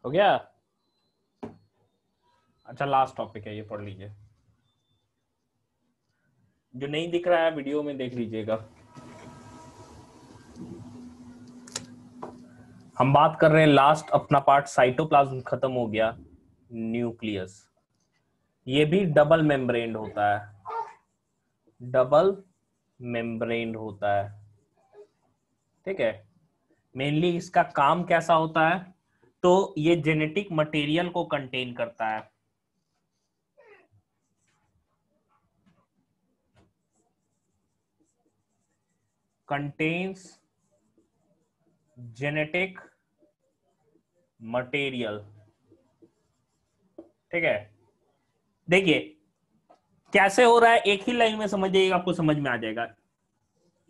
हो गया? अच्छा, लास्ट टॉपिक है ये, पढ़ लीजिए। जो नहीं दिख रहा है वीडियो में देख लीजिएगा। हम बात कर रहे हैं लास्ट अपना पार्ट, साइटोप्लाज्म खत्म हो गया, न्यूक्लियस। ये भी डबल मेम्ब्रेन होता है, डबल मेम्ब्रेन होता है। ठीक है, मेनली इसका काम कैसा होता है? तो ये जेनेटिक मटेरियल को कंटेन करता है। Contains genetic material. ठीक है, देखिए कैसे हो रहा है, एक ही लाइन में समझिएगा, आपको समझ में आ जाएगा।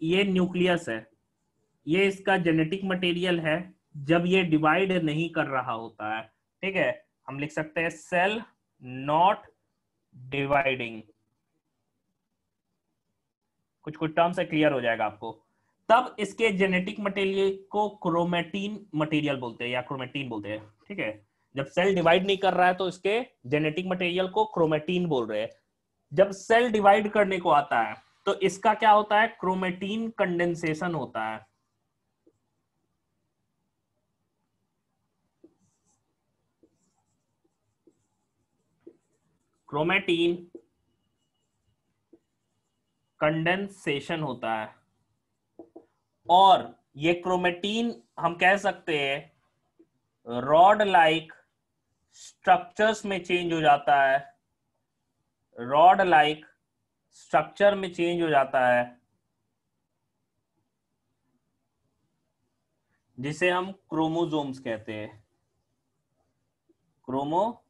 ये न्यूक्लियस है, ये इसका जेनेटिक मटेरियल है जब ये डिवाइड नहीं कर रहा होता है। ठीक है, हम लिख सकते हैं सेल नॉट डिवाइडिंग, कुछ कुछ टर्म से क्लियर हो जाएगा आपको। तब इसके जेनेटिक मटेरियल को क्रोमेटिन मटेरियल बोलते हैं या क्रोमेटिन बोलते हैं। ठीक है, जब सेल डिवाइड नहीं कर रहा है तो इसके जेनेटिक मटेरियल को क्रोमेटिन बोल रहे हैं। जब सेल डिवाइड करने को आता है तो इसका क्या होता है, क्रोमेटीन कंडेंसेशन होता है। क्रोमेटीन कंडेंसेशन होता है, और ये क्रोमेटीन हम कह सकते हैं रॉड लाइक स्ट्रक्चर्स में चेंज हो जाता है, रॉड लाइक स्ट्रक्चर में चेंज हो जाता है, जिसे हम क्रोमोसोम्स कहते हैं, क्रोमोसोम्स,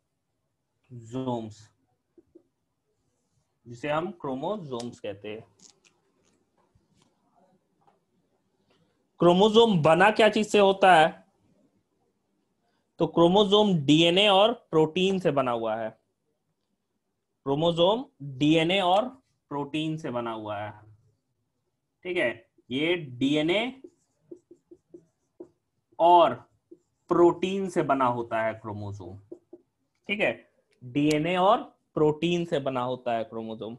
जिसे हम क्रोमोसोम्स कहते हैं। क्रोमोसोम बना क्या चीज से होता है, तो क्रोमोसोम डीएनए और प्रोटीन से बना हुआ है। क्रोमोसोम डीएनए और प्रोटीन से बना हुआ है, ठीक है। ये डीएनए और प्रोटीन से बना होता है क्रोमोसोम, ठीक है। डीएनए और प्रोटीन से बना होता है क्रोमोसोम।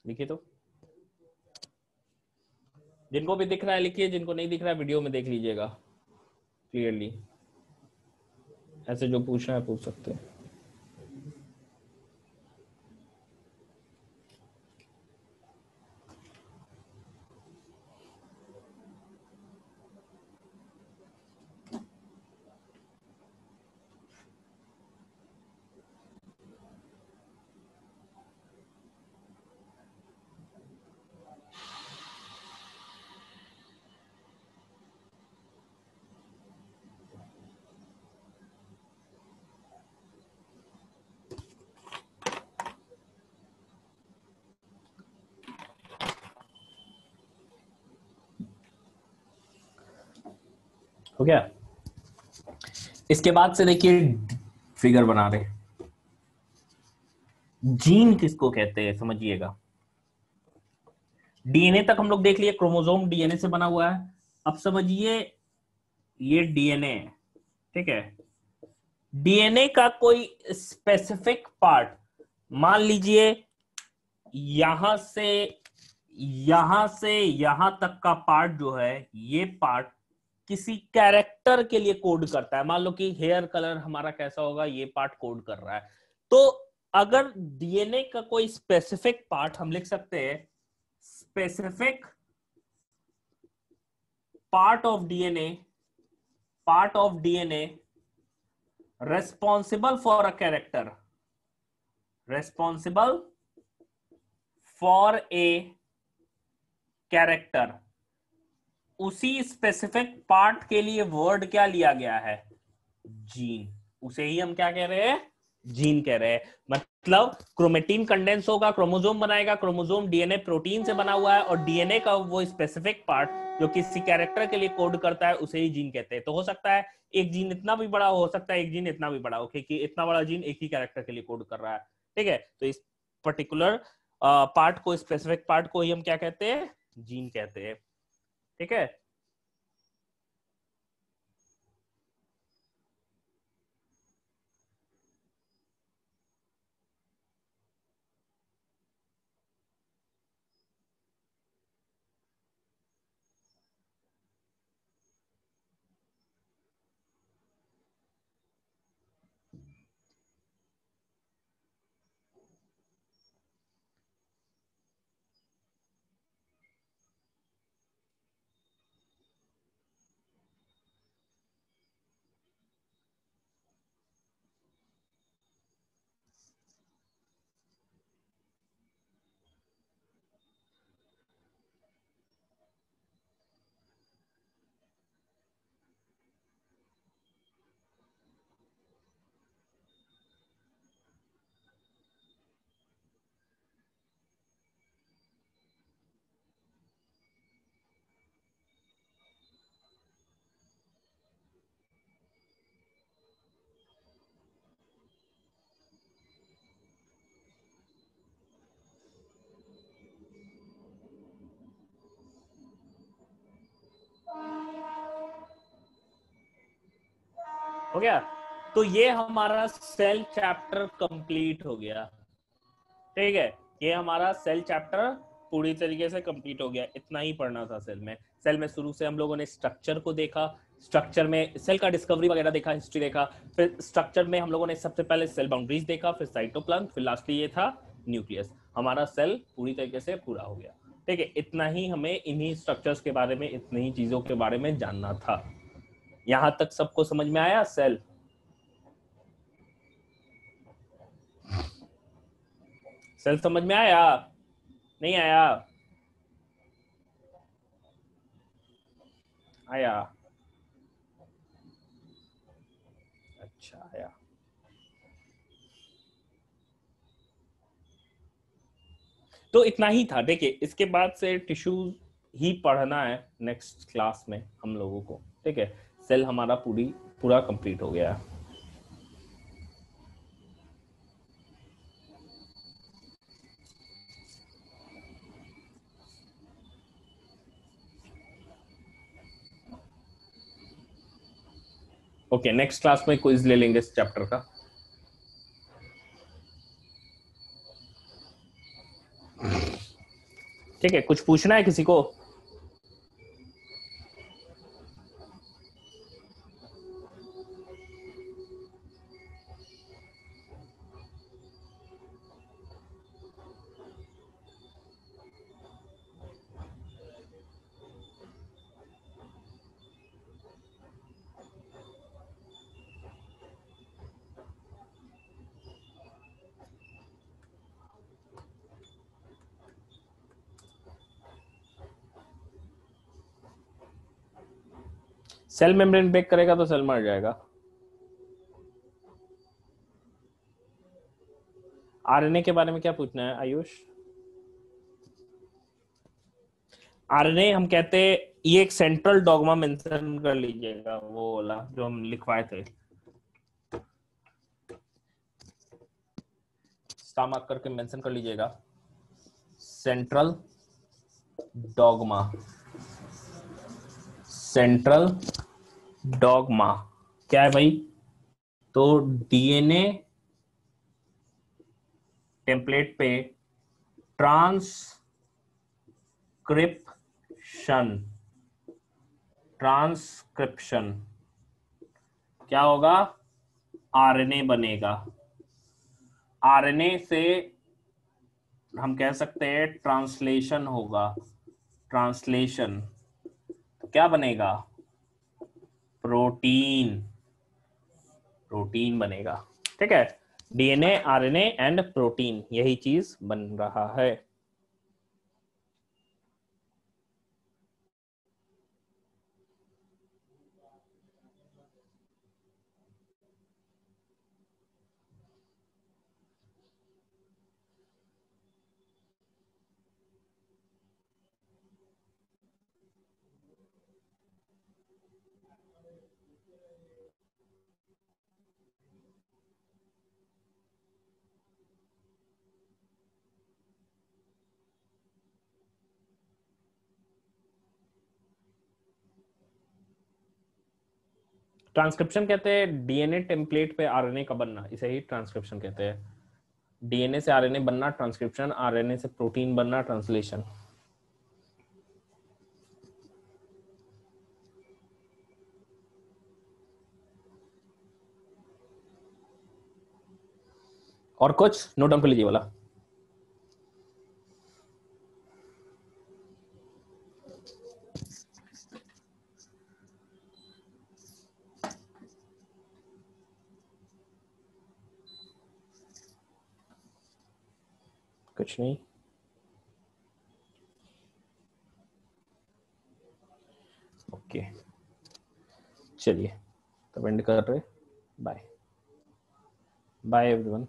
लिखिए तो, जिनको भी दिख रहा है लिखिए, जिनको नहीं दिख रहा है वीडियो में देख लीजिएगा क्लियरली। ऐसे जो पूछना है पूछ सकते हैं। हो गया। इसके बाद से देखिए फिगर बना रहे, जीन किसको कहते हैं समझिएगा। डीएनए तक हम लोग देख लिए, क्रोमोसोम डीएनए से बना हुआ है। अब समझिए ये डीएनए है, ठीक है। डीएनए का कोई स्पेसिफिक पार्ट, मान लीजिए यहां से यहां तक का पार्ट जो है, ये पार्ट किसी कैरेक्टर के लिए कोड करता है। मान लो कि हेयर कलर हमारा कैसा होगा, ये पार्ट कोड कर रहा है। तो अगर डीएनए का कोई स्पेसिफिक पार्ट, हम लिख सकते हैं specific part of DNA, part of DNA responsible for a character, responsible for a character, उसी स्पेसिफिक पार्ट के लिए वर्ड क्या लिया गया है, जीन। उसे ही हम क्या कह रहे हैं, जीन कह रहे हैं। मतलब क्रोमेटिन कंडेंस होगा, क्रोमोसोम बनाएगा, क्रोमोसोम डीएनए प्रोटीन से बना हुआ है, और डीएनए का वो स्पेसिफिक पार्ट जो किसी कैरेक्टर के लिए कोड करता है, उसे ही जीन कहते हैं। तो हो सकता है एक जीन इतना भी बड़ा हो सकता है, एक जीन इतना भी बड़ा हो, क्योंकि इतना बड़ा जीन एक ही कैरेक्टर के लिए कोड कर रहा है, ठीक है। तो इस पर्टिकुलर पार्ट को, स्पेसिफिक पार्ट को ही हम क्या कहते हैं, जीन कहते हैं, ठीक है। हो गया। तो ये हमारा सेल चैप्टर कंप्लीट हो गया, ठीक है। ये हमारा सेल चैप्टर पूरी तरीके से कंप्लीट हो गया। इतना ही पढ़ना था सेल में। सेल में शुरू से हम लोगों ने स्ट्रक्चर को देखा, स्ट्रक्चर में सेल का डिस्कवरी वगैरह देखा, हिस्ट्री देखा, फिर स्ट्रक्चर में हम लोगों ने सबसे पहले सेल बाउंड्रीज देखा, फिर साइटोप्लाज्म, फिर लास्टली ये था न्यूक्लियस। हमारा सेल पूरी तरीके से पूरा हो गया, ठीक है। इतना ही हमें इन्हीं स्ट्रक्चर्स के बारे में, इतनी ही चीजों के बारे में जानना था। यहां तक सबको समझ में आया? सेल सेल समझ में आया? नहीं आया? आया? अच्छा आया। तो इतना ही था। देखिए इसके बाद से टिश्यूज ही पढ़ना है नेक्स्ट क्लास में हम लोगों को, ठीक है। सेल हमारा पूरा कंप्लीट हो गया। ओके, नेक्स्ट क्लास में क्विज ले लेंगे इस चैप्टर का। ठीक है, कुछ पूछना है किसी को? सेल मेम्ब्रेन ब्रेक करेगा तो सेल मर जाएगा। आरएनए के बारे में क्या पूछना है आयुष? आरएनए हम कहते हैं ये एक सेंट्रल डॉगमा मेंशन कर लीजिएगा, वो वाला जो हम लिखवाए थे, स्टार मार्क करके मेंशन कर लीजिएगा। सेंट्रल डॉगमा, सेंट्रल डॉगमा क्या है भाई? तो डीएनए टेम्पलेट पे ट्रांसक्रिप्शन क्या होगा? आरएनए बनेगा। आरएनए से हम कह सकते हैं ट्रांसलेशन होगा। ट्रांसलेशन तो क्या बनेगा? प्रोटीन। प्रोटीन बनेगा, ठीक है। डीएनए, आरएनए एंड प्रोटीन, यही चीज बन रहा है। ट्रांसक्रिप्शन कहते हैं डीएनए टेम्पलेट पे आरएनए का बनना, इसे ही ट्रांसक्रिप्शन कहते हैं। डीएनए से आरएनए बनना ट्रांसक्रिप्शन, आरएनए से प्रोटीन बनना ट्रांसलेशन। और कुछ नोट डाउन कर लीजिए वाला। कुछ नहीं, ओके चलिए तब एंड कर रहे। Bye bye everyone.